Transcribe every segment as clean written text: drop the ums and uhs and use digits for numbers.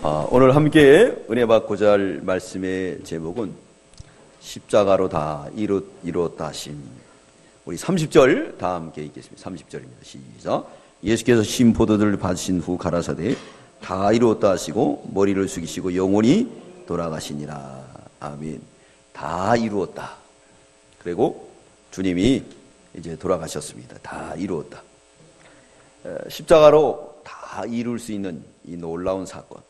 오늘 함께 은혜 받고자 할 말씀의 제목은 십자가로 다 이루었다 하심. 우리 30절 다 함께 읽겠습니다. 30절입니다. 시작. 예수께서 심포도들을 받으신 후 가라사대 다 이루었다 하시고 머리를 숙이시고 영원히 돌아가시니라. 아멘. 다 이루었다. 그리고 주님이 이제 돌아가셨습니다. 다 이루었다. 십자가로 다 이룰 수 있는 이 놀라운 사건.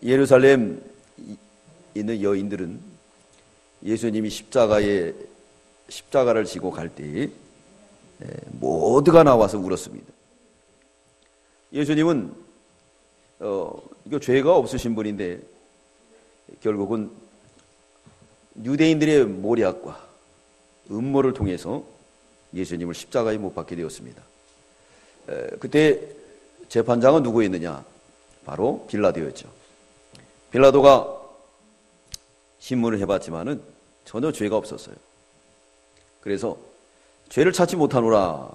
예루살렘 있는 여인들은 예수님이 십자가를 지고 갈 때에 모두가 나와서 울었습니다. 예수님은 이거 죄가 없으신 분인데 결국은 유대인들의 모략과 음모를 통해서 예수님을 십자가에 못 박게 되었습니다. 그때 재판장은 누구였느냐? 바로 빌라도였죠. 빌라도가 신문을 해봤지만은 전혀 죄가 없었어요. 그래서 죄를 찾지 못하노라.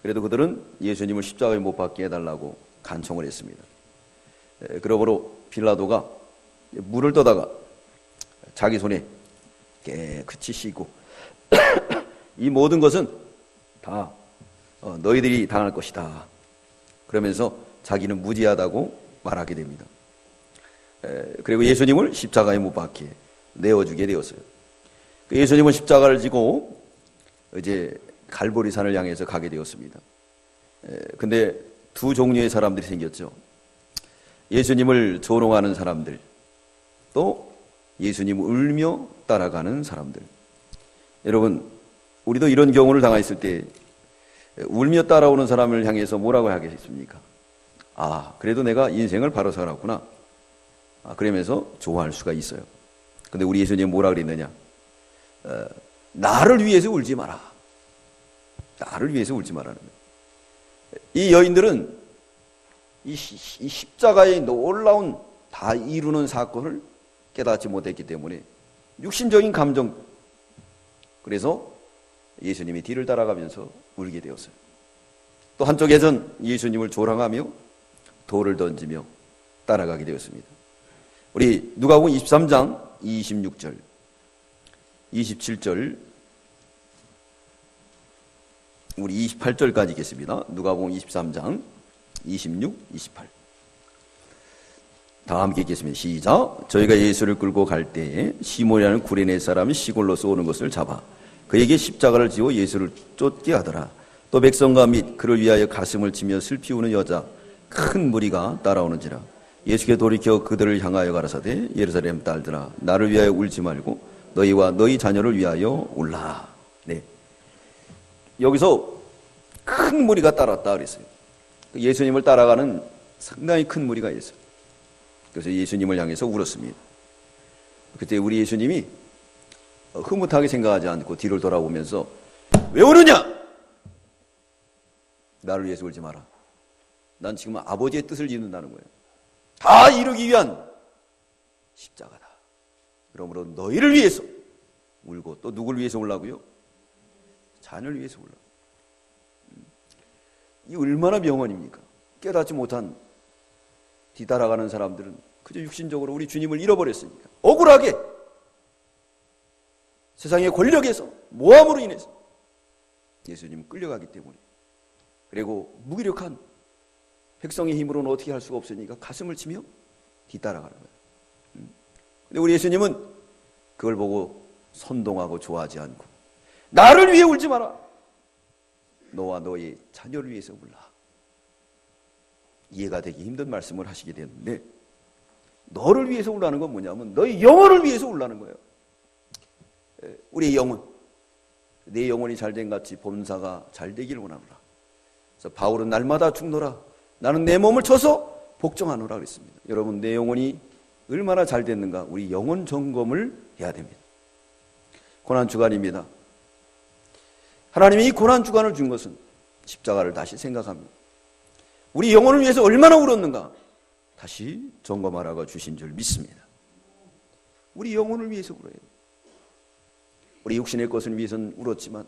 그래도 그들은 예수님을 십자가에 못 박게 해달라고 간청을 했습니다. 그러므로 빌라도가 물을 떠다가 자기 손에 깨끗이 씻고 이 모든 것은 다 너희들이 당할 것이다. 그러면서 자기는 무지하다고 말하게 됩니다. 그리고 예수님을 십자가에 못 박게 내어주게 되었어요. 예수님은 십자가를 지고 이제 갈보리산을 향해서 가게 되었습니다. 근데 두 종류의 사람들이 생겼죠. 예수님을 조롱하는 사람들, 또 예수님을 울며 따라가는 사람들. 여러분, 우리도 이런 경우를 당했을 때 울며 따라오는 사람을 향해서 뭐라고 하겠습니까? 그래도 내가 인생을 바로 살았구나. 그러면서 좋아할 수가 있어요. 근데 우리 예수님은 뭐라 그랬느냐? 나를 위해서 울지 마라. 나를 위해서 울지 마라는 거예요. 이 여인들은 이 십자가의 놀라운 다 이루는 사건을 깨닫지 못했기 때문에 육신적인 감정, 그래서 예수님이 뒤를 따라가면서 울게 되었어요. 또 한쪽에선 예수님을 조랑하며 돌을 던지며 따라가게 되었습니다. 우리 누가복음 23장 26절, 27절, 우리 28절까지 읽겠습니다. 누가복음 23장 26, 28. 다 함께 읽겠습니다. 시작. 저희가 예수를 끌고 갈 때에 시몬이라는 구레네 사람이 시골로서 오는 것을 잡아 그에게 십자가를 지워 예수를 쫓게 하더라. 또 백성과 및 그를 위하여 가슴을 치며 슬피 우는 여자 큰 무리가 따라오는지라. 예수께 돌이켜 그들을 향하여 가라사대 예루살렘 딸들아 나를 위하여 울지 말고 너희와 너희 자녀를 위하여 울라. 네. 여기서 큰 무리가 따랐다 그랬어요. 예수님을 따라가는 상당히 큰 무리가 있어요. 그래서 예수님을 향해서 울었습니다. 그때 우리 예수님이 흐뭇하게 생각하지 않고 뒤를 돌아보면서 왜 우느냐? 나를 위해서 울지 마라. 난 지금 아버지의 뜻을 이룬다는 거예요. 다 이루기 위한 십자가다. 그러므로 너희를 위해서 울고 또 누굴 위해서 울라고요? 자녀를 위해서 울라. 이 얼마나 명언입니까? 깨닫지 못한 뒤따라가는 사람들은 그저 육신적으로 우리 주님을 잃어버렸으니까 억울하게 세상의 권력에서 모함으로 인해서 예수님은 끌려가기 때문에, 그리고 무기력한 백성의 힘으로는 어떻게 할 수가 없으니까 가슴을 치며 뒤따라가는 거예요. 근데 우리 예수님은 그걸 보고 선동하고 좋아하지 않고 나를 위해 울지 마라. 너와 너의 자녀를 위해서 울라. 이해가 되기 힘든 말씀을 하시게 되는데, 너를 위해서 울라는 건 뭐냐면 너의 영혼을 위해서 울라는 거예요. 우리의 영혼, 내 영혼이 잘된 같이 범사가 잘되기를 원하노라. 그래서 바울은 날마다 죽노라. 나는 내 몸을 쳐서 복종하노라 그랬습니다. 여러분, 내 영혼이 얼마나 잘 됐는가 우리 영혼 점검을 해야 됩니다. 고난주간입니다. 하나님이 이 고난주간을 준 것은 십자가를 다시 생각합니다. 우리 영혼을 위해서 얼마나 울었는가 다시 점검하라고 주신 줄 믿습니다. 우리 영혼을 위해서 울어야 돼요. 우리 육신의 것을 위해서는 울었지만,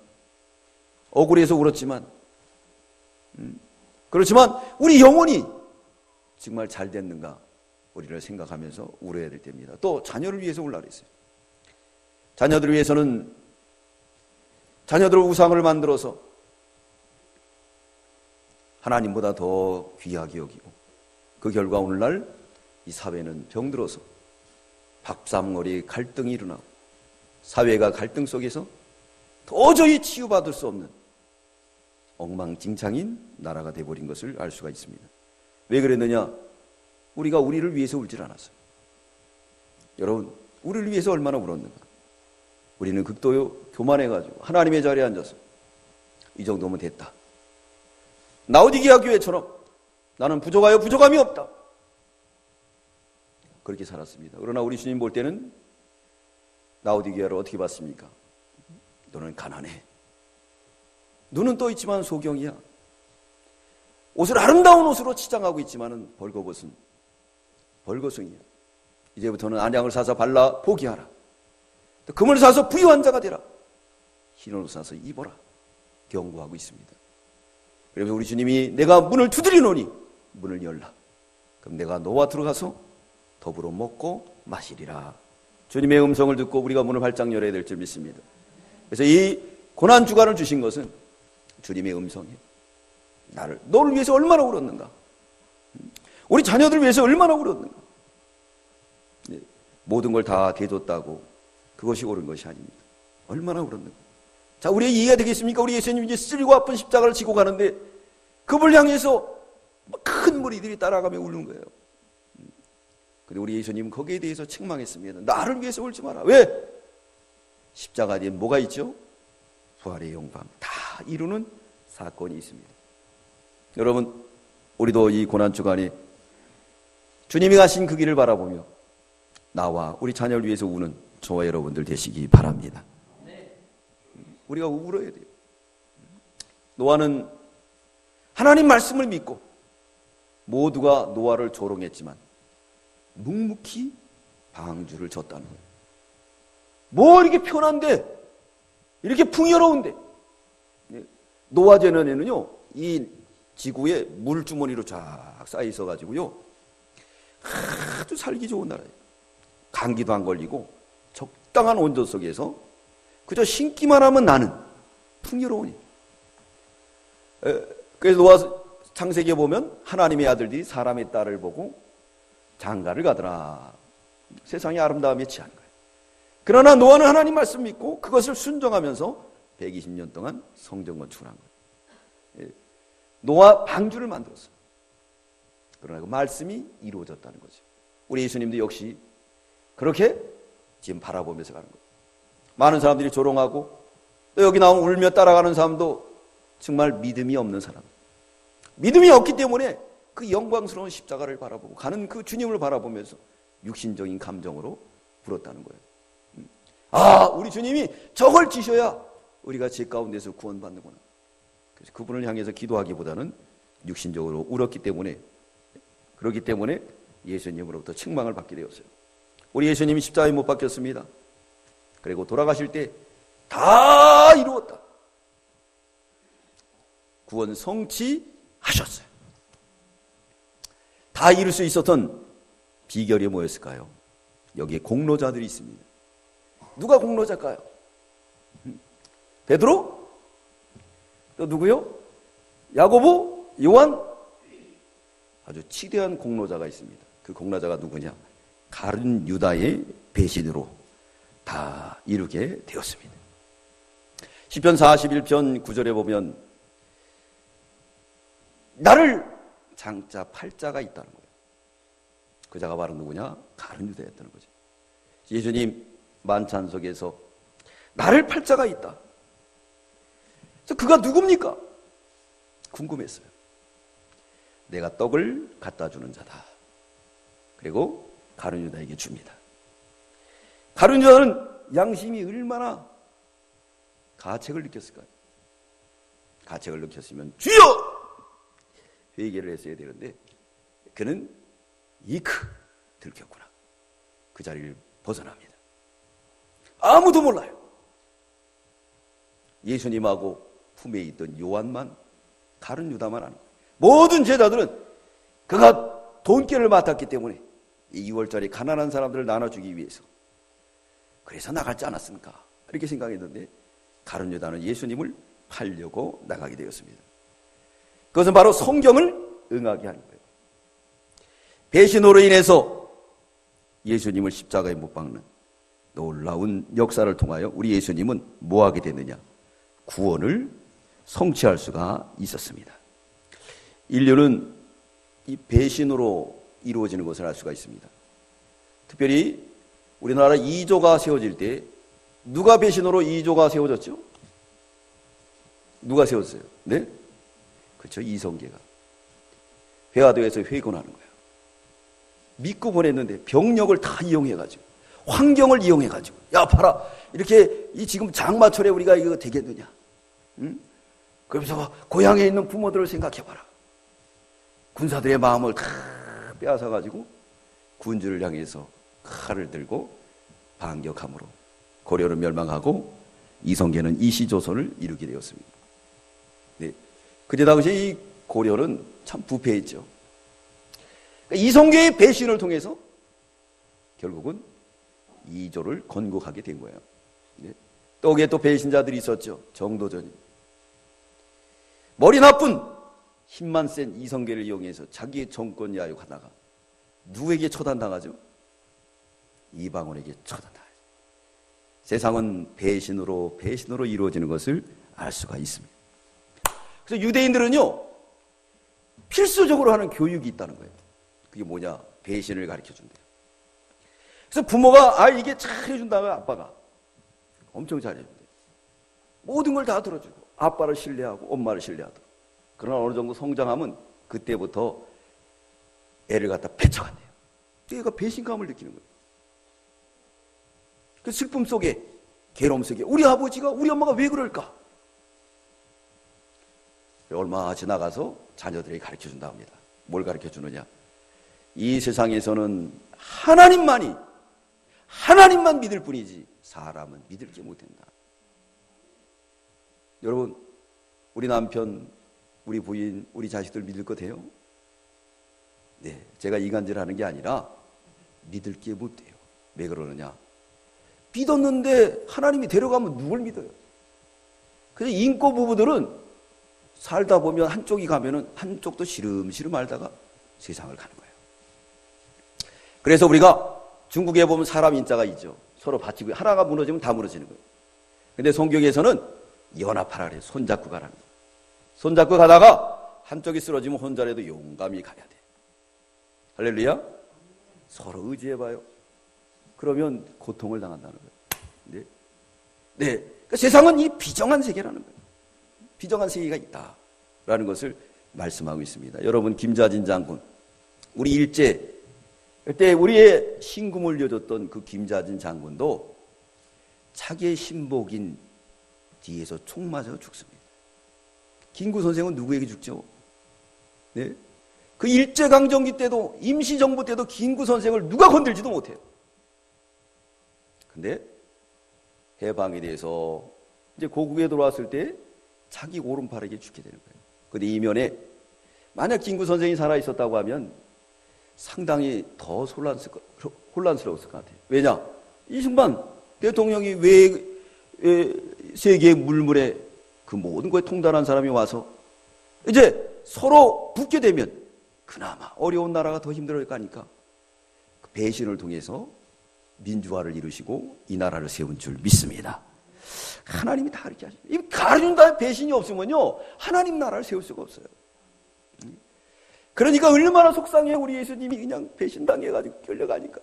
억울해서 울었지만, 그렇지만 우리 영혼이 정말 잘 됐는가 우리를 생각하면서 울어야 될 때입니다. 또 자녀를 위해서 울라 그랬어요. 자녀들을 위해서는 자녀들 우상을 만들어서 하나님보다 더 귀하게 여기고, 그 결과 오늘날 이 사회는 병들어서 밥상머리 갈등이 일어나고 사회가 갈등 속에서 도저히 치유받을 수 없는 엉망진창인 나라가 되어버린 것을 알 수가 있습니다. 왜 그랬느냐? 우리가 우리를 위해서 울질 않았어요. 여러분, 우리를 위해서 얼마나 울었는가? 우리는 극도 교만해가지고 하나님의 자리에 앉아서 이 정도면 됐다. 라오디게아 교회처럼 나는 부족하여 부족함이 없다. 그렇게 살았습니다. 그러나 우리 주님 볼 때는 라오디게아를 어떻게 봤습니까? 너는 가난해. 눈은 떠 있지만 소경이야. 옷을 아름다운 옷으로 치장하고 있지만은 벌거벗은 벌거숭이야. 이제부터는 안양을 사서 발라 포기하라. 금을 사서 부유한 자가 되라. 흰 옷을 사서 입어라. 경고하고 있습니다. 그래서 우리 주님이 내가 문을 두드리노니 문을 열라. 그럼 내가 너와 들어가서 더불어 먹고 마시리라. 주님의 음성을 듣고 우리가 문을 활짝 열어야 될 줄 믿습니다. 그래서 이 고난 주간을 주신 것은 주님의 음성이에요. 너를 위해서 얼마나 울었는가? 우리 자녀들 위해서 얼마나 울었는가? 모든 걸 다 대줬다고 그것이 옳은 것이 아닙니다. 얼마나 울었는가? 자, 우리의 이해가 되겠습니까? 우리 예수님이 이제 쓸고 아픈 십자가를 지고 가는데 그분을 향해서 큰 무리들이 따라가며 우는 거예요. 근데 우리 예수님은 거기에 대해서 책망했습니다. 나를 위해서 울지 마라. 왜? 십자가 뒤에 뭐가 있죠? 부활의 영광 다 이루는 사건이 있습니다. 여러분, 우리도 이 고난주간에 주님이 가신 그 길을 바라보며 나와 우리 자녀를 위해서 우는 저와 여러분들 되시기 바랍니다. 우리가 울어야 돼요. 노아는 하나님 말씀을 믿고 모두가 노아를 조롱했지만 묵묵히 방주를 졌다는 거예요. 뭐 이렇게 편한데, 이렇게 풍요로운데. 노아 전에는요, 이 지구에 물주머니로 쫙 쌓여 있어가지고요, 아주 살기 좋은 나라예요. 감기도 안 걸리고 적당한 온도 속에서 그저 신기만 하면 나는 풍요로우니. 그래서 노아 창세기에 보면 하나님의 아들들이 사람의 딸을 보고 장가를 가더라. 세상의 아름다움에 취한 거예요. 그러나 노아는 하나님 말씀 믿고 그것을 순종하면서 120년 동안 성전 건축을 한 거예요. 노아 방주를 만들었어요. 그러나 그 말씀이 이루어졌다는 거죠. 우리 예수님도 역시 그렇게 지금 바라보면서 가는 거예요. 많은 사람들이 조롱하고 또 여기 나온 울며 따라가는 사람도 정말 믿음이 없는 사람. 믿음이 없기 때문에 그 영광스러운 십자가를 바라보고 가는 그 주님을 바라보면서 육신적인 감정으로 울었다는 거예요. 아, 우리 주님이 저걸 지셔야 우리가 죄 가운데서 구원받는구나. 그래서 그분을 향해서 기도하기보다는 육신적으로 울었기 때문에, 그렇기 때문에 예수님으로부터 책망을 받게 되었어요. 우리 예수님이 십자가에 못 박혔습니다. 그리고 돌아가실 때 다 이루었다. 구원 성취하셨어요. 다 이룰 수 있었던 비결이 뭐였을까요? 여기에 공로자들이 있습니다. 누가 공로자일까요? 베드로? 또 누구요? 야고보? 요한? 아주 치대한 공로자가 있습니다. 그 공로자가 누구냐? 가룟 유다의 배신으로 다 이루게 되었습니다. 시편 41편 9절에 보면 나를 장자 팔자가 있다는 거예요. 그 자가 바로 누구냐? 가룟 유다였다는 거죠. 예수님 만찬 속에서 나를 팔자가 있다. 그래서 그가 누굽니까? 궁금했어요. 내가 떡을 갖다 주는 자다. 그리고 가룟 유다에게 줍니다. 가룟 유다는 양심이 얼마나 가책을 느꼈을까요? 가책을 느꼈으면 주여! 회개를 했어야 되는데 그는 이크 들켰구나. 그 자리를 벗어납니다. 아무도 몰라요. 예수님하고 품에 있던 요한만, 가룟 유다만 아는 거예요. 모든 제자들은 그가 돈깨를 맡았기 때문에 이 2월절에 가난한 사람들을 나눠주기 위해서 그래서 나갈지 않았습니까? 이렇게 생각했는데 가룟 유다는 예수님을 팔려고 나가게 되었습니다. 그것은 바로 성경을 응하게 하는 거예요. 배신으로 인해서 예수님을 십자가에 못 박는 놀라운 역사를 통하여 우리 예수님은 뭐 하게 됐느냐? 구원을 성취할 수가 있었습니다. 인류는 이 배신으로 이루어지는 것을 알 수가 있습니다. 특별히 우리나라 2조가 세워질 때 누가 배신으로 2조가 세워졌죠? 누가 세웠어요? 네? 그렇죠. 이성계가 회화도에서 회군하는 거예요. 믿고 보냈는데 병력을 다 이용해가지고 환경을 이용해가지고 야 봐라 이렇게 이 지금 장마철에 우리가 이거 되겠느냐? 응? 그러면서 고향에 있는 부모들을 생각해봐라. 군사들의 마음을 다 빼앗아가지고 군주를 향해서 칼을 들고 반격함으로 고려를 멸망하고 이성계는 이시조선을 이루게 되었습니다. 네. 그때 당시 이 고려는 참 부패했죠. 그러니까 이성계의 배신을 통해서 결국은 이조를 건국하게 된 거예요. 네. 또 거기에 또 배신자들이 있었죠. 정도전이. 머리 나쁜 힘만 센 이성계를 이용해서 자기의 정권 야욕하다가 누구에게 처단당하죠? 이방원에게 처단당하죠. 세상은 배신으로 이루어지는 것을 알 수가 있습니다. 그래서 유대인들은요 필수적으로 하는 교육이 있다는 거예요. 그게 뭐냐? 배신을 가르쳐준대요. 그래서 부모가 이게 잘해준다면 아빠가 엄청 잘해준대요. 모든 걸 다 들어주고 아빠를 신뢰하고 엄마를 신뢰하도록. 그러나 어느 정도 성장하면 그때부터 애를 갖다 배척한대요. 얘가 배신감을 느끼는 거예요. 그 슬픔 속에, 괴로움 속에 우리 아버지가, 우리 엄마가 왜 그럴까? 얼마 지나가서 자녀들에게 가르쳐준다 합니다. 뭘 가르쳐주느냐? 이 세상에서는 하나님만 믿을 뿐이지 사람은 믿을 게 못된다. 여러분, 우리 남편, 우리 부인, 우리 자식들 믿을 것 같아요? 네, 제가 이간질하는 게 아니라 믿을 게 못돼요. 왜 그러느냐? 믿었는데 하나님이 데려가면 누굴 믿어요? 그래서 인고 부부들은 살다 보면 한쪽이 가면은 한쪽도 시름시름 알다가 세상을 가는 거예요. 그래서 우리가 중국에 보면 사람 인자가 있죠. 서로 받치고 하나가 무너지면 다 무너지는 거예요. 근데 성경에서는 연합하라 그래요. 손잡고 가라는 거예요. 손잡고 가다가 한쪽이 쓰러지면 혼자라도 용감히 가야 돼. 할렐루야. 서로 의지해봐요. 그러면 고통을 당한다는 거예요. 네. 그러니까 세상은 이 비정한 세계라는 거예요. 비정한 세계가 있다라는 것을 말씀하고 있습니다. 여러분, 김자진 장군, 우리 일제 그때 우리의 신금을 이어줬던 그 김자진 장군도 자기의 신복인 뒤에서 총 맞아 죽습니다. 김구 선생은 누구에게 죽죠? 네? 그 일제강점기 때도 임시정부 때도 김구 선생을 누가 건들지도 못해요. 근데 해방이 돼서 이제 고국에 돌아왔을 때 자기 오른팔에게 죽게 되는 거예요. 근데 이면에 만약 김구 선생이 살아있었다고 하면 상당히 더 혼란스러웠을 것 같아요. 왜냐? 이승만 대통령이 왜 세계의 물물에 그 모든 거에 통달한 사람이 와서 이제 서로 붙게 되면 그나마 어려운 나라가 더 힘들어질 거 아닙니까? 그 배신을 통해서 민주화를 이루시고 이 나라를 세운 줄 믿습니다. 하나님이 다 그렇게 하십니다. 이 가르친다는 배신이 없으면요 하나님 나라를 세울 수가 없어요. 그러니까 얼마나 속상해. 우리 예수님이 그냥 배신당해가지고 끌려가니까.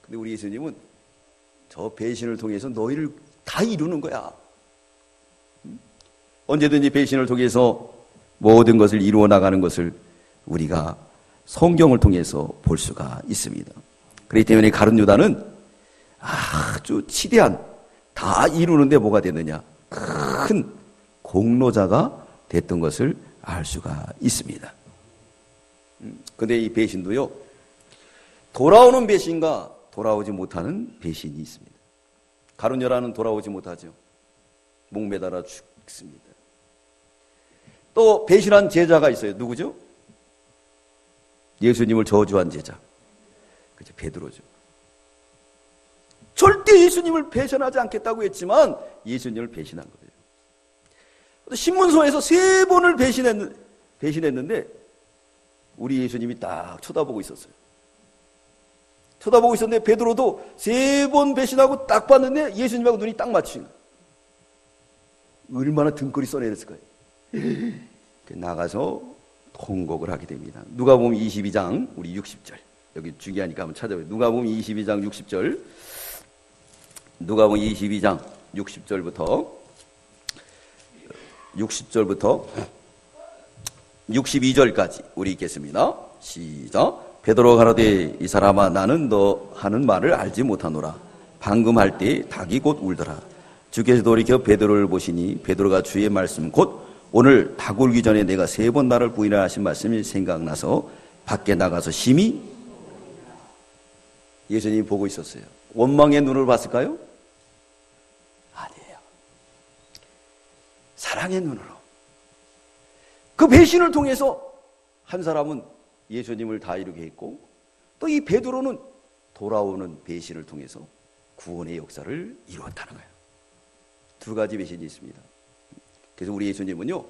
근데 우리 예수님은 저 배신을 통해서 너희를 다 이루는 거야. 언제든지 배신을 통해서 모든 것을 이루어 나가는 것을 우리가 성경을 통해서 볼 수가 있습니다. 그렇기 때문에 가룟 유다는 아주 치대한, 다 이루는데 뭐가 됐느냐? 큰 공로자가 됐던 것을 알 수가 있습니다. 근데 이 배신도요, 돌아오는 배신과 돌아오지 못하는 배신이 있습니다. 가룟 유다는 돌아오지 못하죠. 목매달아 죽습니다. 또 배신한 제자가 있어요. 누구죠? 예수님을 저주한 제자. 그죠? 베드로죠. 절대 예수님을 배신하지 않겠다고 했지만 예수님을 배신한 거예요. 신문서에서 3번을 배신했는데 우리 예수님이 딱 쳐다보고 있었어요. 쳐다보고 있었는데 베드로도 3번 배신하고 딱 봤는데 예수님하고 눈이 딱 맞추신 거예요. 얼마나 등골이 써내렸을 거예요. 나가서 통곡을 하게 됩니다. 누가복음 22장 우리 60절. 여기 중요하니까 한번 찾아봐요. 누가복음 22장 60절. 누가복음 22장 60절부터 62절까지 우리 읽겠습니다. 시작. 베드로가 가로되 이 사람아 나는 너 하는 말을 알지 못하노라. 방금 할 때 닭이 곧 울더라. 주께서 돌이켜 베드로를 보시니 베드로가 주의 말씀 곧 오늘 닭 울기 전에 내가 3번 나를 부인하라 하신 말씀이 생각나서 밖에 나가서 심히 예수님이 보고 있었어요. 원망의 눈을 봤을까요? 아니에요. 사랑의 눈으로. 그 배신을 통해서 한 사람은 예수님을 다 이루게 했고 또 이 베드로는 돌아오는 배신을 통해서 구원의 역사를 이루었다는 거예요. 2가지 배신이 있습니다. 그래서 우리 예수님은요,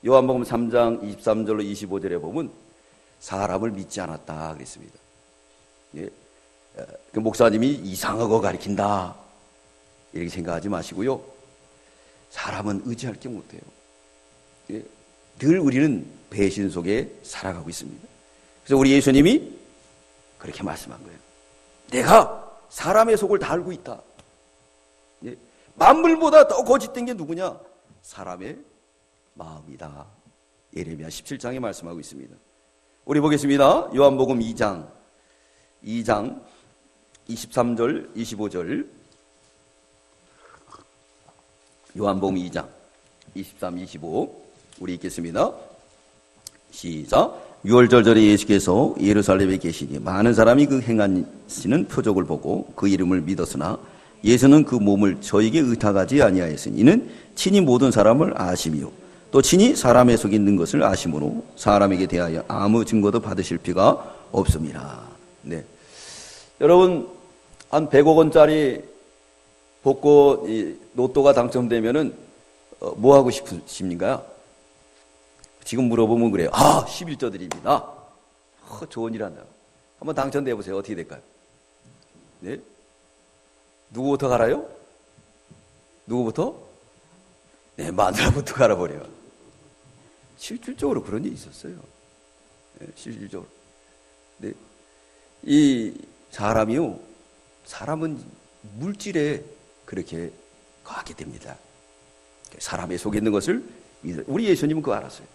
요한복음 3장 23절로 25절에 보면 사람을 믿지 않았다 그랬습니다. 예, 그 목사님이 이상한 거 가르친다 이렇게 생각하지 마시고요. 사람은 의지할 게 못해요. 예, 늘 우리는 배신 속에 살아가고 있습니다. 그래서 우리 예수님이 그렇게 말씀한 거예요. 내가 사람의 속을 다 알고 있다. 예, 만물보다 더 거짓된 게 누구냐? 사람의 마음이다. 예레미야 17장에 말씀하고 있습니다. 우리 보겠습니다. 요한복음 2장 23절 25절. 요한복음 2장 23, 25 우리 읽겠습니다. 시작. 유월절절에 예수께서 예루살렘에 계시니 많은 사람이 그 행하시는 표적을 보고 그 이름을 믿었으나 예수는 그 몸을 저에게 의탁하지 아니하였으니 이는 친히 모든 사람을 아심이요 또 친히 사람의 속에 있는 것을 아심으로 사람에게 대하여 아무 증거도 받으실 필요가 없습니다. 네, 여러분 한 100억 원짜리 복권 로또가 당첨되면은 뭐 하고 싶으십니까? 지금 물어보면 그래요. 11조 드립니다. 좋은 일 한다. 한번 당첨돼 보세요. 어떻게 될까요? 네? 누구부터 갈아요? 누구부터? 네, 마누라부터 갈아버려요. 실질적으로 그런 일이 있었어요. 네, 실질적으로. 네. 이 사람은 물질에 그렇게 가게 됩니다. 사람의 속에 있는 것을 우리 예수님은 그거 알았어요.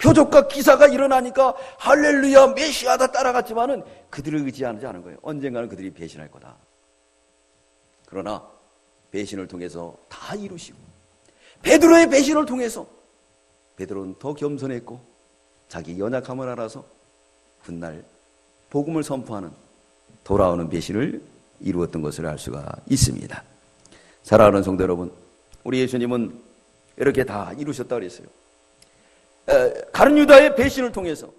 표적과 기사가 일어나니까 할렐루야 메시아다 따라갔지만은 그들을 의지하지 않은 거예요. 언젠가는 그들이 배신할 거다. 그러나 배신을 통해서 다 이루시고 베드로의 배신을 통해서 베드로는 더 겸손했고 자기 연약함을 알아서 훗날 복음을 선포하는 돌아오는 배신을 이루었던 것을 알 수가 있습니다. 사랑하는 성도 여러분, 우리 예수님은 이렇게 다 이루셨다 그랬어요. 가룟 유다의 배신을 통해서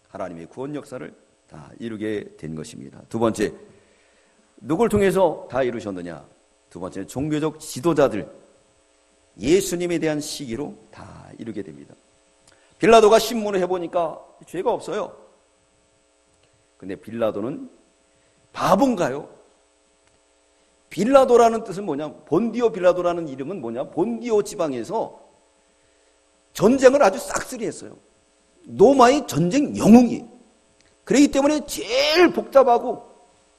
하나님의 구원 역사를 다 이루게 된 것입니다. 두 번째, 누굴 통해서 다 이루셨느냐? 두 번째는 종교적 지도자들, 예수님에 대한 시기로 다 이루게 됩니다. 빌라도가 신문을 해보니까 죄가 없어요. 근데 빌라도는 바본가요? 빌라도라는 뜻은 뭐냐? 본디오 빌라도라는 이름은 뭐냐? 본디오 지방에서 전쟁을 아주 싹쓸이 했어요. 로마의 전쟁 영웅이. 그렇기 때문에 제일 복잡하고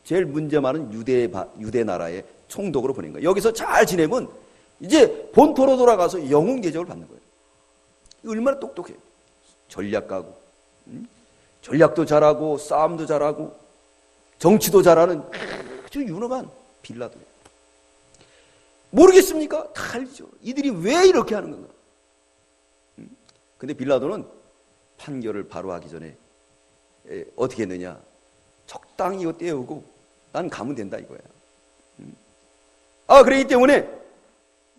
제일 문제 많은 유대 나라의 총독으로 보낸 거예요. 여기서 잘 지내면 이제 본토로 돌아가서 영웅 대접을 받는 거예요. 얼마나 똑똑해요. 전략가고, 전략도 잘하고 싸움도 잘하고 정치도 잘하는 아주 유능한 빌라도예요. 모르겠습니까? 다 알죠. 이들이 왜 이렇게 하는 건가? 근데 빌라도는 판결을 바로 하기 전에 어떻게 했느냐? 적당히 이거 떼우고 난 가면 된다 이거야. 그렇기 때문에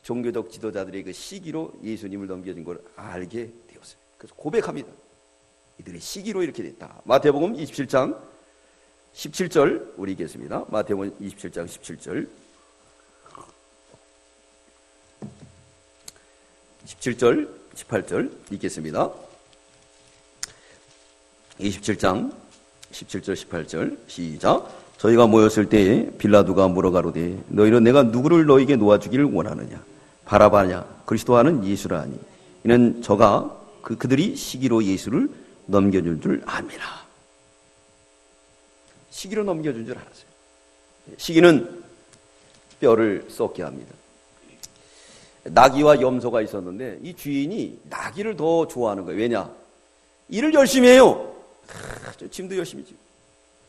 종교적 지도자들의 그 시기로 예수님을 넘겨준 걸 알게 되었어요. 그래서 고백합니다. 이들의 시기로 이렇게 됐다. 마태복음 27장 17절 우리 읽겠습니다. 마태복음 27장 17절 17절 18절 읽겠습니다. 27장 17절 18절 시작. 저희가 모였을 때에 빌라도가 물어가로되 너희는 내가 누구를 너희에게 놓아주기를 원하느냐? 바라바냐? 그리스도 하는 예수라 하니 이는 저가 그들이 시기로 예수를 넘겨준 줄 압니다. 시기로 넘겨준 줄 알았어요. 시기는 뼈를 썩게 합니다. 나귀와 염소가 있었는데 이 주인이 나귀를 더 좋아하는 거예요. 왜냐? 일을 열심히 해요. 짐도 열심히 지고.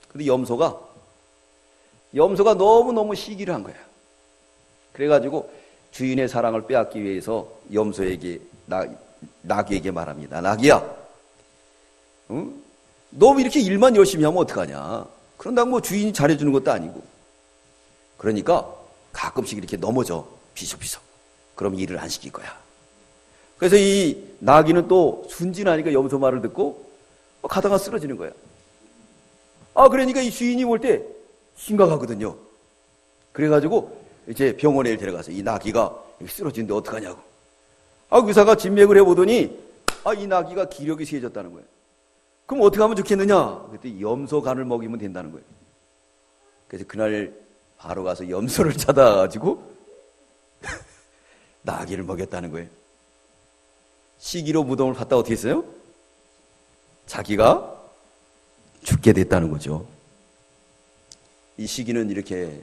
근데 염소가 너무너무 시기를 한 거야. 그래가지고 주인의 사랑을 빼앗기 위해서 염소에게 나귀에게 말합니다. 나귀야, 응? 너 이렇게 일만 열심히 하면 어떡하냐? 그런다고 뭐 주인이 잘해주는 것도 아니고. 그러니까 가끔씩 이렇게 넘어져 비석비석. 그럼 일을 안 시킬 거야. 그래서 이 나귀는 또 순진하니까 염소 말을 듣고 가다가 쓰러지는 거야. 그러니까 이 주인이 볼 때 심각하거든요. 그래가지고 이제 병원에 데려가서 이 나귀가 쓰러지는데 어떡하냐고. 의사가 진맥을 해보더니 이 나귀가 기력이 세졌다는 거예요. 그럼 어떻게 하면 좋겠느냐? 그랬더니 염소 간을 먹이면 된다는 거예요. 그래서 그날 바로 가서 염소를 찾아가지고 나귀를 먹였다는 거예요. 시기로 무덤을 봤다 어떻게 했어요? 자기가 죽게 됐다는 거죠. 이 시기는 이렇게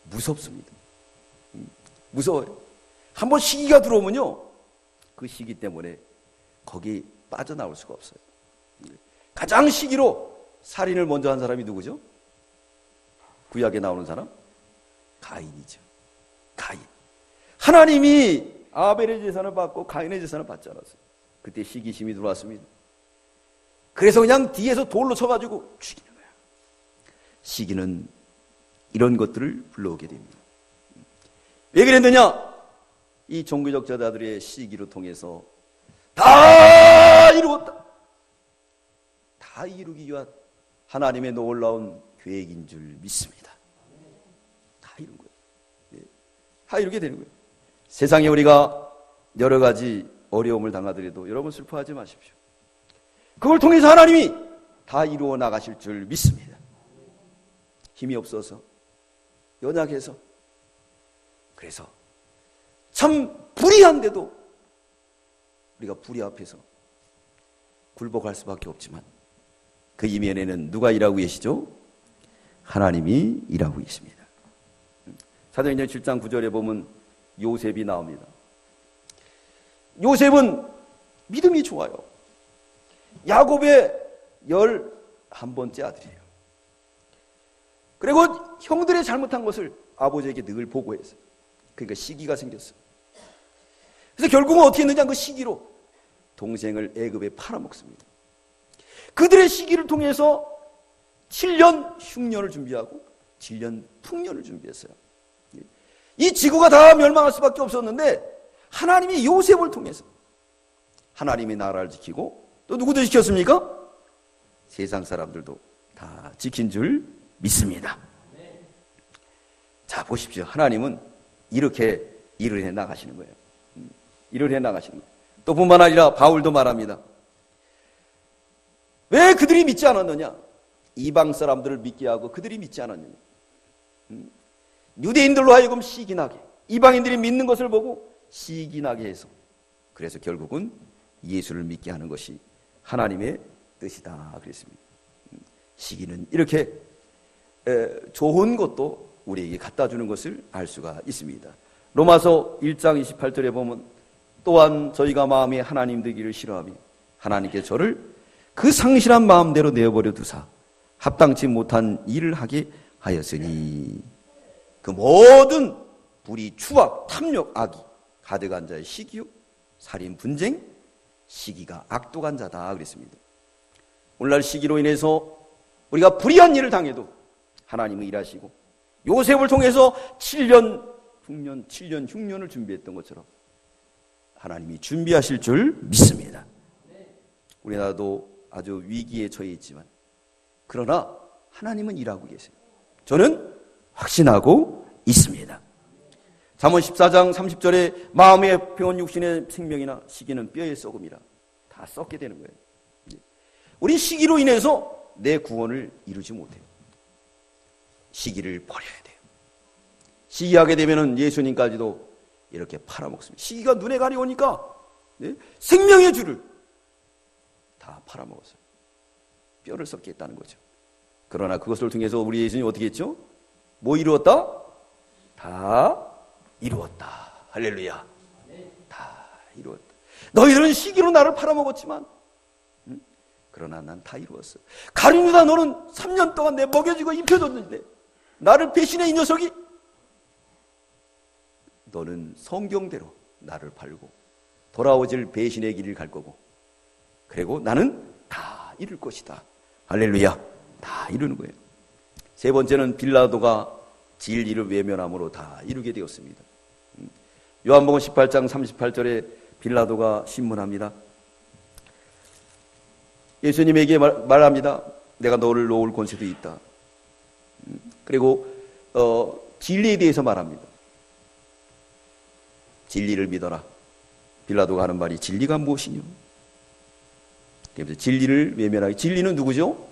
무섭습니다. 무서워요. 한번 시기가 들어오면요, 그 시기 때문에 거기 빠져나올 수가 없어요. 가장 시기로 살인을 먼저 한 사람이 누구죠? 구약에 나오는 사람? 가인이죠. 가인. 하나님이 아벨의 제사를 받고 가인의 제사를 받지 않았어요. 그때 시기심이 들어왔습니다. 그래서 그냥 뒤에서 돌로 쳐가지고 죽이는 거야. 시기는 이런 것들을 불러오게 됩니다. 왜 그랬느냐? 이 종교적 저자들의 시기로 통해서 다 이루었다. 다 이루기 위한 하나님의 놀라운 계획인 줄 믿습니다. 다 이룬 거예요. 다 이루게 되는 거예요. 세상에 우리가 여러 가지 어려움을 당하더라도 여러분 슬퍼하지 마십시오. 그걸 통해서 하나님이 다 이루어 나가실 줄 믿습니다. 힘이 없어서, 연약해서, 그래서 참 불의한데도 우리가 불의 앞에서 굴복할 수밖에 없지만 그 이면에는 누가 일하고 계시죠? 하나님이 일하고 계십니다. 사도행전 7장 9절에 보면 요셉이 나옵니다. 요셉은 믿음이 좋아요. 야곱의 11번째 아들이에요. 그리고 형들의 잘못한 것을 아버지에게 늘 보고했어요. 그러니까 시기가 생겼어요. 그래서 결국은 어떻게 했느냐, 그 시기로 동생을 애굽에 팔아먹습니다. 그들의 시기를 통해서 7년 흉년을 준비하고 7년 풍년을 준비했어요. 이 지구가 다 멸망할 수밖에 없었는데 하나님이 요셉을 통해서 하나님의 나라를 지키고 또 누구도 지켰습니까? 세상 사람들도 다 지킨 줄 믿습니다. 자, 보십시오. 하나님은 이렇게 일을 해 나가시는 거예요. 일을 해 나가시는 거예요. 또 뿐만 아니라 바울도 말합니다. 왜 그들이 믿지 않았느냐? 이방 사람들을 믿게 하고 그들이 믿지 않았느냐? 유대인들로 하여금 시기나게, 이방인들이 믿는 것을 보고 시기나게 해서, 그래서 결국은 예수를 믿게 하는 것이 하나님의 뜻이다 그랬습니다. 시기는 이렇게 좋은 것도 우리에게 갖다 주는 것을 알 수가 있습니다. 로마서 1장 28절에 보면 또한 저희가 마음에 하나님 되기를 싫어하며 하나님께 저를 그 상실한 마음대로 내어버려 두사 합당치 못한 일을 하게 하였으니 그 모든 불의, 추악, 탐욕, 악이 가득한 자의 시기요 살인, 분쟁, 시기가 악독한 자다 그랬습니다. 오늘날 시기로 인해서 우리가 불의한 일을 당해도 하나님은 일하시고 요셉을 통해서 7년 흉년, 7년 흉년을 준비했던 것처럼 하나님이 준비하실 줄 믿습니다. 우리나라도 아주 위기에 처해 있지만 그러나 하나님은 일하고 계세요. 저는 확신하고 있습니다. 잠언 14장 30절에 마음의 병은 육신의 생명이나 시기는 뼈의 썩음이라. 다 썩게 되는 거예요. 우리 시기로 인해서 내 구원을 이루지 못해요. 시기를 버려야 돼요. 시기하게 되면 예수님까지도 이렇게 팔아먹습니다. 시기가 눈에 가려우니까 생명의 줄을 다 팔아먹었어요. 뼈를 썩게 했다는 거죠. 그러나 그것을 통해서 우리 예수님이 어떻게 했죠? 뭐 이루었다? 다 이루었다. 할렐루야. 다 이루었다. 너희들은 시기로 나를 팔아먹었지만 그러나 난 다 이루었어. 가룟유다, 너는 3년 동안 내 먹여주고 입혀줬는데 나를 배신해 이 녀석이. 너는 성경대로 나를 팔고 돌아오질 배신의 길을 갈 거고, 그리고 나는 다 이룰 것이다. 할렐루야. 다 이루는 거예요. 세 번째는 빌라도가 진리를 외면함으로 다 이루게 되었습니다. 요한복음 18장 38절에 빌라도가 신문합니다. 예수님에게 말합니다. 내가 너를 놓을 권세도 있다. 그리고 진리에 대해서 말합니다. 진리를 믿어라. 빌라도가 하는 말이 진리가 무엇이뇨? 그래서 진리를 외면하기. 진리는 누구죠?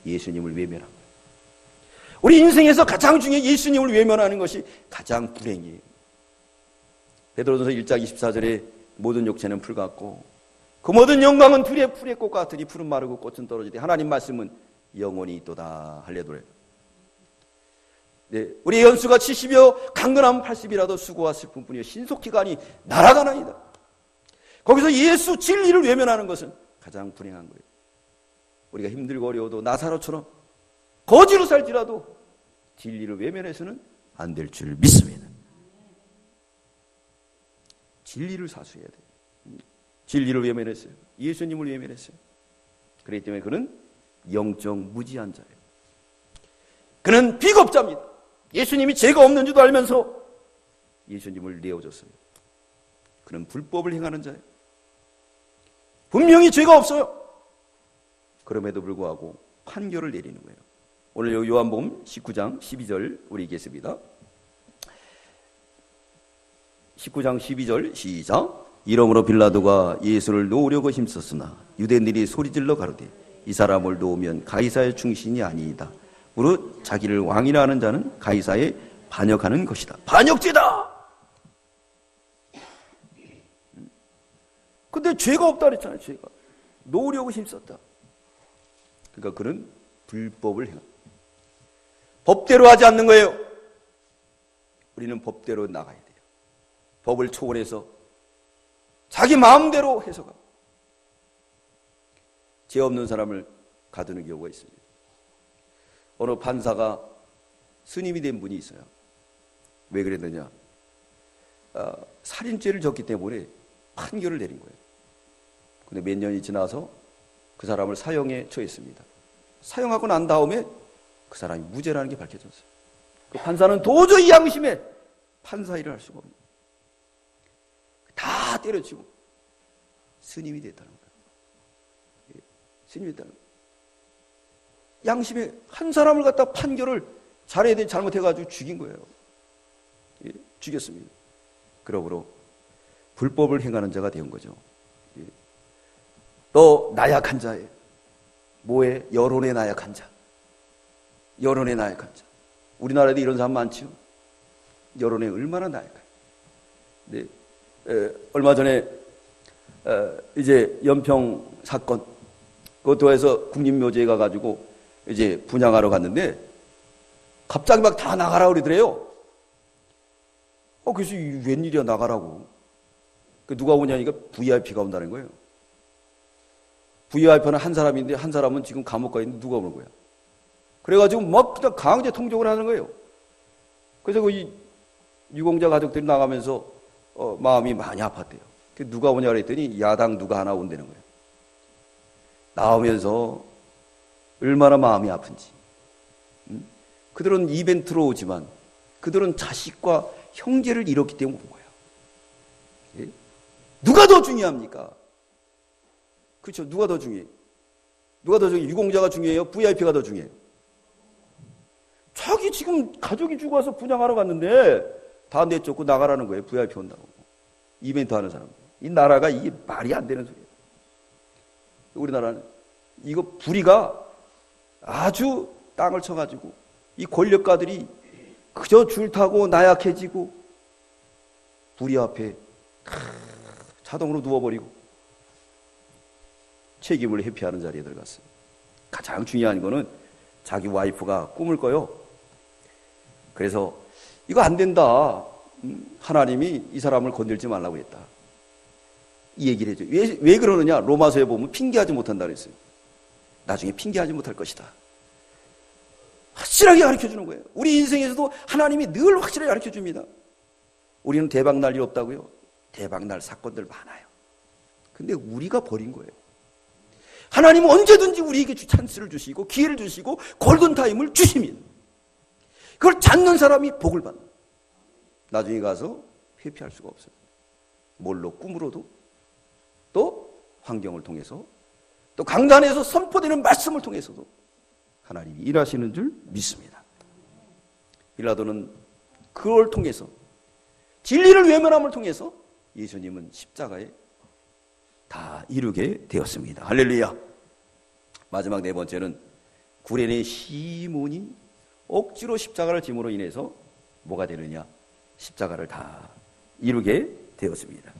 예수님을 외면한 거예요. 우리 인생에서 가장 중요해 예수님을 외면하는 것이 가장 불행이에요. 베드로전서 1장 24절에 모든 육체는 풀 같고 그 모든 영광은 풀의 꽃 같으니 풀은 마르고 꽃은 떨어지되 하나님 말씀은 영원히 있도다. 할렐루야. 네, 우리 연수가 70이요 강건하면 80이라도 수고와 슬픔뿐이요 신속히 가니 날아가나이다. 거기서 예수 진리를 외면하는 것은 가장 불행한 거예요. 우리가 힘들고 어려워도 나사로처럼 거지로 살지라도 진리를 외면해서는 안 될 줄 믿습니다. 진리를 사수해야 돼요. 진리를 외면했어요. 예수님을 외면했어요. 그렇기 때문에 그는 영적 무지한 자예요. 그는 비겁자입니다. 예수님이 죄가 없는 줄도 알면서 예수님을 내어줬어요. 그는 불법을 행하는 자예요. 분명히 죄가 없어요. 그럼에도 불구하고 판결을 내리는 거예요. 오늘 요한복음 19장 12절 우리 읽겠습니다. 19장 12절 시작. 이러므로 빌라도가 예수를 놓으려고 힘썼으나 유대인들이 소리질러 가로되 이 사람을 놓으면 가이사의 충신이 아니이다. 무릇 자기를 왕이라 하는 자는 가이사에 반역하는 것이다. 반역죄다. 근데 죄가 없다 그랬잖아요. 죄가. 놓으려고 힘썼다. 그러니까 그는 불법을 행한다. 법대로 하지 않는 거예요. 우리는 법대로 나가야 돼요. 법을 초월해서 자기 마음대로 해석하고 죄 없는 사람을 가두는 경우가 있습니다. 어느 판사가 스님이 된 분이 있어요. 왜 그랬느냐? 살인죄를 졌기 때문에 판결을 내린 거예요. 근데 몇 년이 지나서 그 사람을 사형에 처했습니다. 사형하고 난 다음에 그 사람이 무죄라는 게 밝혀졌어요. 그 판사는 도저히 양심에 판사 일을 할 수가 없는 거예요. 다 때려치고 스님이 됐다는 거예요. 스님이 됐다는 거예요. 양심에 한 사람을 갖다 판결을 잘해야 돼 잘못해가지고 죽인 거예요. 죽였습니다. 그러므로 불법을 행하는 자가 된 거죠. 또 나약한 자예요. 뭐에? 여론에 나약한 자. 여론에 나약한 자. 우리나라에도 이런 사람 많지요. 여론에 얼마나 나약해요. 네. 얼마 전에 이제 연평 사건 그것도 해서 국립묘지에 가가지고 이제 분향하러 갔는데 갑자기 막 다 나가라 그러더래요. 그래서 웬일이야 나가라고. 누가 오냐니까 VIP가 온다는 거예요. VIP는 한 사람인데 한 사람은 지금 감옥 가 있는데 누가 오는 거야. 그래가지고 막 그냥 강제 통적을 하는 거예요. 그래서 그 유공자 가족들이 나가면서 마음이 많이 아팠대요. 누가 오냐 그랬더니 야당 누가 하나 온다는 거예요. 나오면서 얼마나 마음이 아픈지. 그들은 이벤트로 오지만 그들은 자식과 형제를 잃었기 때문에 온 거예요. 예? 누가 더 중요합니까? 그렇죠. 누가 더 중요해요? 누가 더 중요해요? 유공자가 중요해요? VIP가 더 중요해요? 자기 지금 가족이 죽어서 분양하러 갔는데 다 내쫓고 나가라는 거예요. VIP 온다고. 이벤트 하는 사람. 이 나라가 이게 말이 안 되는 소리예요. 우리나라는 이거 불의가 아주 땅을 쳐가지고 이 권력가들이 그저 줄 타고 나약해지고 불의 앞에 자동으로 누워버리고 책임을 회피하는 자리에 들어갔어요. 가장 중요한 거는 자기 와이프가 꿈을 꿔요. 그래서 이거 안 된다. 하나님이 이 사람을 건들지 말라고 했다. 이 얘기를 해줘요. 왜 그러느냐? 로마서에 보면 핑계하지 못한다 그랬어요. 나중에 핑계하지 못할 것이다. 확실하게 가르쳐주는 거예요. 우리 인생에서도 하나님이 늘 확실하게 가르쳐줍니다. 우리는 대박 날 일 없다고요? 대박 날 사건들 많아요. 근데 우리가 버린 거예요. 하나님은 언제든지 우리에게 찬스를 주시고 기회를 주시고 골든타임을 주시면 그걸 찾는 사람이 복을 받는 거예요. 나중에 가서 회피할 수가 없어요. 뭘로? 꿈으로도 또 환경을 통해서 또 강단에서 선포되는 말씀을 통해서도 하나님이 일하시는 줄 믿습니다. 빌라도는 그걸 통해서 진리를 외면함을 통해서 예수님은 십자가에 다 이루게 되었습니다. 할렐루야. 마지막 네 번째는 구레네 시몬이 억지로 십자가를 짐으로 인해서 뭐가 되느냐? 십자가를 다 이루게 되었습니다.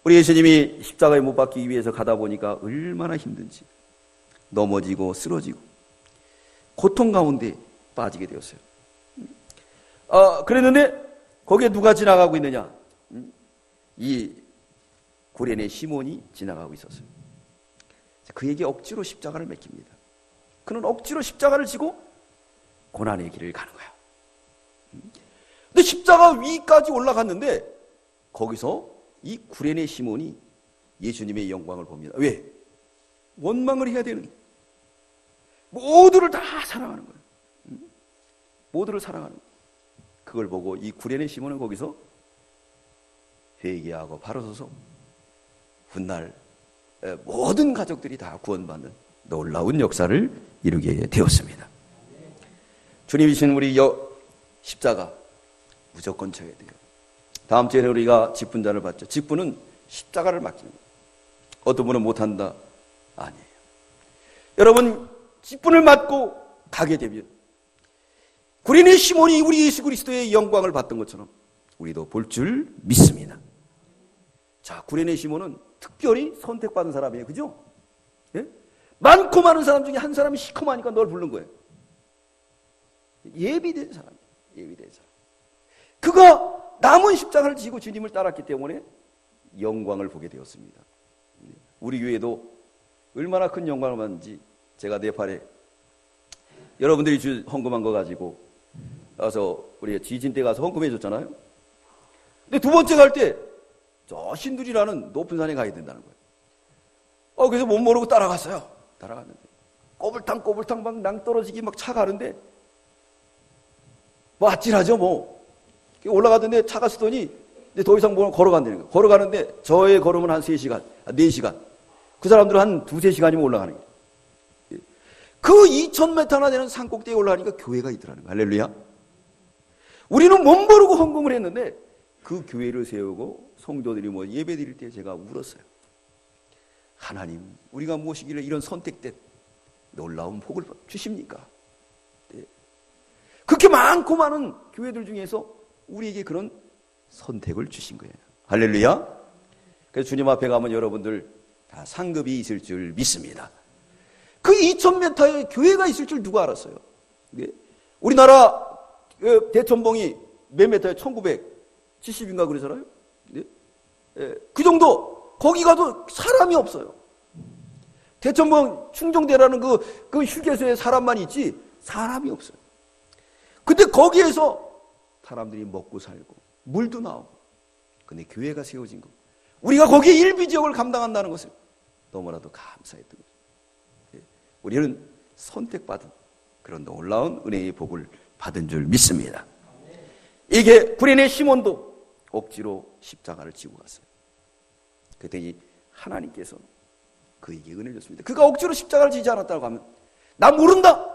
우리 예수님이 십자가에 못 박히기 위해서 가다 보니까 얼마나 힘든지 넘어지고 쓰러지고 고통 가운데 빠지게 되었어요. 그랬는데 거기에 누가 지나가고 있느냐? 이 구레네 시몬이 지나가고 있었어요. 그에게 억지로 십자가를 맡깁니다. 그는 억지로 십자가를 지고 고난의 길을 가는 거야. 근데 십자가 위까지 올라갔는데 거기서 이 구레네 시몬이 예수님의 영광을 봅니다. 왜? 원망을 해야 되는 거예요. 모두를 다 사랑하는 거예요. 모두를 사랑하는 거예요. 그걸 보고 이 구레네 시몬은 거기서 회개하고 바로 서서 훗날 모든 가족들이 다 구원받는 놀라운 역사를 이루게 되었습니다. 주님이신 우리 십자가 무조건 져야 돼요. 다음 주에는 우리가 직분자를 받죠. 직분은 십자가를 맡기는 거예요. 어떤 분은 못한다? 아니에요. 여러분 직분을 맡고 가게 되면 구레네 시몬이 우리 예수 그리스도의 영광을 받던 것처럼 우리도 볼 줄 믿습니다. 자, 구레네 시몬은 특별히 선택받은 사람이에요. 그죠? 예? 많고 많은 사람 중에 한 사람이 시커마니까 널 부른 거예요. 예비된 사람이에요. 예비된 사람. 그가 남은 십자가를 지고 주님을 따랐기 때문에 영광을 보게 되었습니다. 우리 교회도 얼마나 큰 영광을 받는지 제가 네팔에 여러분들이 헌금한 거 가지고 가서 우리 지진 때 가서 헌금해 줬잖아요. 근데 두 번째 갈 때 저 신두리라는 높은 산에 가야 된다는 거예요. 그래서 못 모르고 따라갔어요. 따라갔는데 꼬불탕 막 낭떠러지기 막 차 가는데 뭐 아찔하죠 뭐. 올라갔는데 차가 쓰더니 이제 더 이상 뭐 걸어간다는 거예요. 걸어가는데 저의 걸음은 한 3시간, 4시간. 그 사람들은 한 2-3시간이면 올라가는 거예요. 그 2000m나 되는 산 꼭대기에 올라가니까 교회가 있더라는 거예요. 할렐루야. 우리는 못 모르고 헌금을 했는데 그 교회를 세우고 성도들이 뭐 예배 드릴 때 제가 울었어요. 하나님, 우리가 무엇이길래 이런 선택된 놀라운 복을 주십니까? 네. 그렇게 많고 많은 교회들 중에서 우리에게 그런 선택을 주신 거예요. 할렐루야. 그래서 주님 앞에 가면 여러분들 다 상급이 있을 줄 믿습니다. 그 2000m에 교회가 있을 줄 누가 알았어요? 네. 우리나라 대천봉이 몇 메터에 1970인가 그러잖아요. 네. 그 정도 거기 가도 사람이 없어요. 대천봉 충정대라는 그 휴게소에 사람만 있지 사람이 없어요. 근데 거기에서 사람들이 먹고 살고 물도 나오고 근데 교회가 세워진 거 우리가 거기에 일비지역을 감당한다는 것을 너무나도 감사했던 거죠. 우리는 선택받은 그런 놀라운 은혜의 복을 받은 줄 믿습니다. 이게 구레네 시몬도 억지로 십자가를 지고 갔어요. 그랬더니 하나님께서 그에게 은혜를 줬습니다. 그가 억지로 십자가를 지지 않았다고 하면 나 모른다!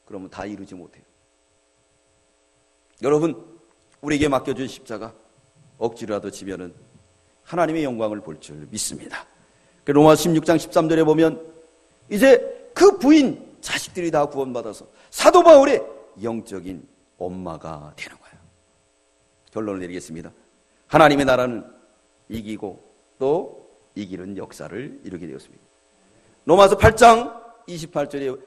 그러면 다 이루지 못해요. 여러분, 우리에게 맡겨준 십자가 억지로라도 지면은 하나님의 영광을 볼 줄 믿습니다. 로마서 16장 13절에 보면 이제 그 부인 자식들이 다 구원받아서 사도 바울의 영적인 엄마가 되는 거예요. 결론을 내리겠습니다. 하나님의 나라는 이기고 또 이기는 역사를 이루게 되었습니다. 로마서 8장 28절에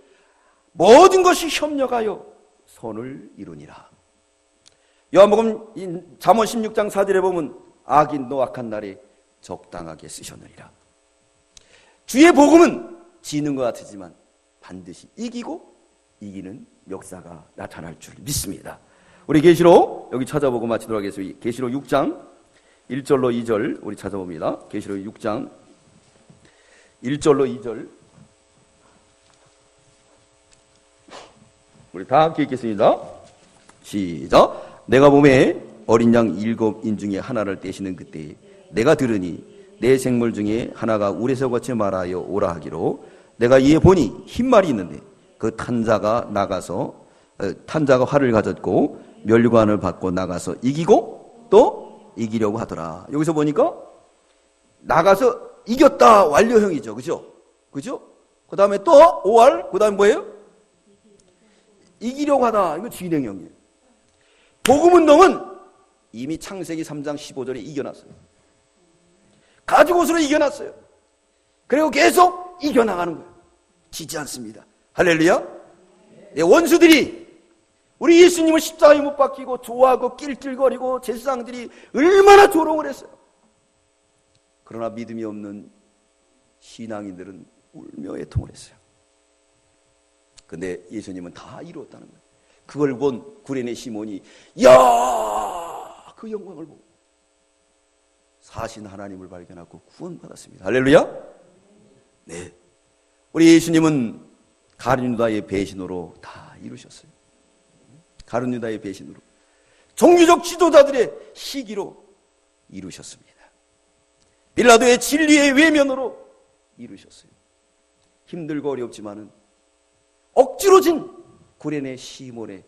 모든 것이 협력하여 선을 이루니라. 요한복음 잠언 16장 4절에 보면 악인도 악한 날에 적당하게 쓰셨느니라. 주의 복음은 지는 것 같지만 반드시 이기고 이기는 역사가 나타날 줄 믿습니다. 우리 계시록 여기 찾아보고 마치도록 하겠습니다. 계시록 6장 1절로 2절 우리 찾아봅니다. 계시록 6장 1절로 2절 우리 다 함께 읽겠습니다. 시작. 내가 몸에 어린 양 7인 중에 하나를 떼시는 그때에 내가 들으니 내 생물 중에 하나가 울에서 거쳐 말하여 오라 하기로 내가 이에 보니 흰 말이 있는데 그 탄자가 활을 가졌고 멸관을 받고 나가서 이기고 또 이기려고 하더라. 여기서 보니까 나가서 이겼다 완료형이죠. 그죠? 그 다음에 또 5할 그 다음에 뭐예요? 이기려고 하다. 이거 진행형이에요. 복음운동은 이미 창세기 3장 15절에 이겨놨어요. 가지고서는 이겨놨어요. 그리고 계속 이겨나가는 거예요. 지지 않습니다. 할렐루야. 네, 원수들이 우리 예수님을 십자가에 못 박히고 좋아하고 낄낄거리고 제사장들이 얼마나 조롱을 했어요. 그러나 믿음이 없는 신앙인들은 울며 애통을 했어요. 근데 예수님은 다 이루었다는 거예요. 그걸 본 구레네 시몬이 그 영광을 보고 사신 하나님을 발견하고 구원받았습니다. 할렐루야. 네, 우리 예수님은 가룟 유다의 배신으로 다 이루셨어요. 가룟 유다의 배신으로 종교적 지도자들의 시기로 이루셨습니다. 빌라도의 진리의 외면으로 이루셨어요. 힘들고 어렵지만은 억지로 진 구레네 시몬의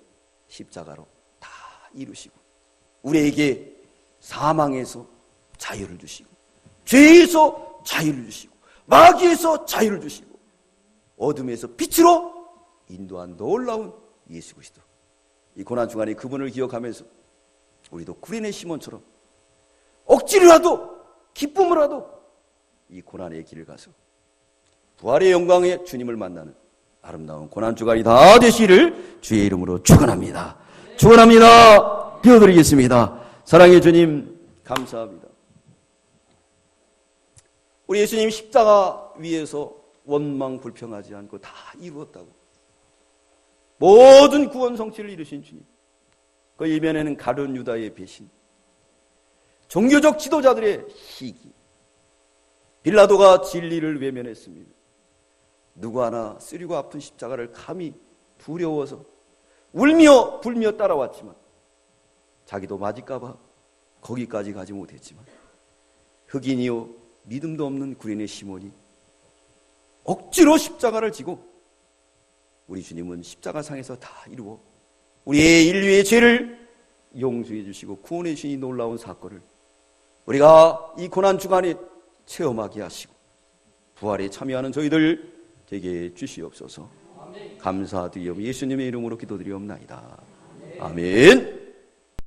십자가로 다 이루시고 우리에게 사망에서 자유를 주시고 죄에서 자유를 주시고 마귀에서 자유를 주시고 어둠에서 빛으로 인도한 놀라운 예수 그리스도. 이 고난중간에 그분을 기억하면서 우리도 구레네 시몬처럼 억지로라도 기쁨으로라도 이 고난의 길을 가서 부활의 영광의 주님을 만나는 아름다운 고난주간이 다 되시기를 주의 이름으로 축원합니다. 축원합니다. 기도드리겠습니다. 사랑의 주님 감사합니다. 우리 예수님 십자가 위에서 원망 불평하지 않고 다 이루었다고 모든 구원 성취를 이루신 주님. 그 이면에는 가룟 유다의 배신, 종교적 지도자들의 시기, 빌라도가 진리를 외면했습니다. 누구 하나 쓰리고 아픈 십자가를 감히 두려워서 울며 불며 따라왔지만 자기도 맞을까봐 거기까지 가지 못했지만 흑인이요 믿음도 없는 구레네 시몬이 억지로 십자가를 지고 우리 주님은 십자가상에서 다 이루어 우리의 인류의 죄를 용서해 주시고 구원해 주신 이 놀라운 사건을 우리가 이 고난주간에 체험하게 하시고 부활에 참여하는 저희들 되게 주시옵소서. 감사드리며 예수님의 이름으로 기도드리옵나이다. 아멘.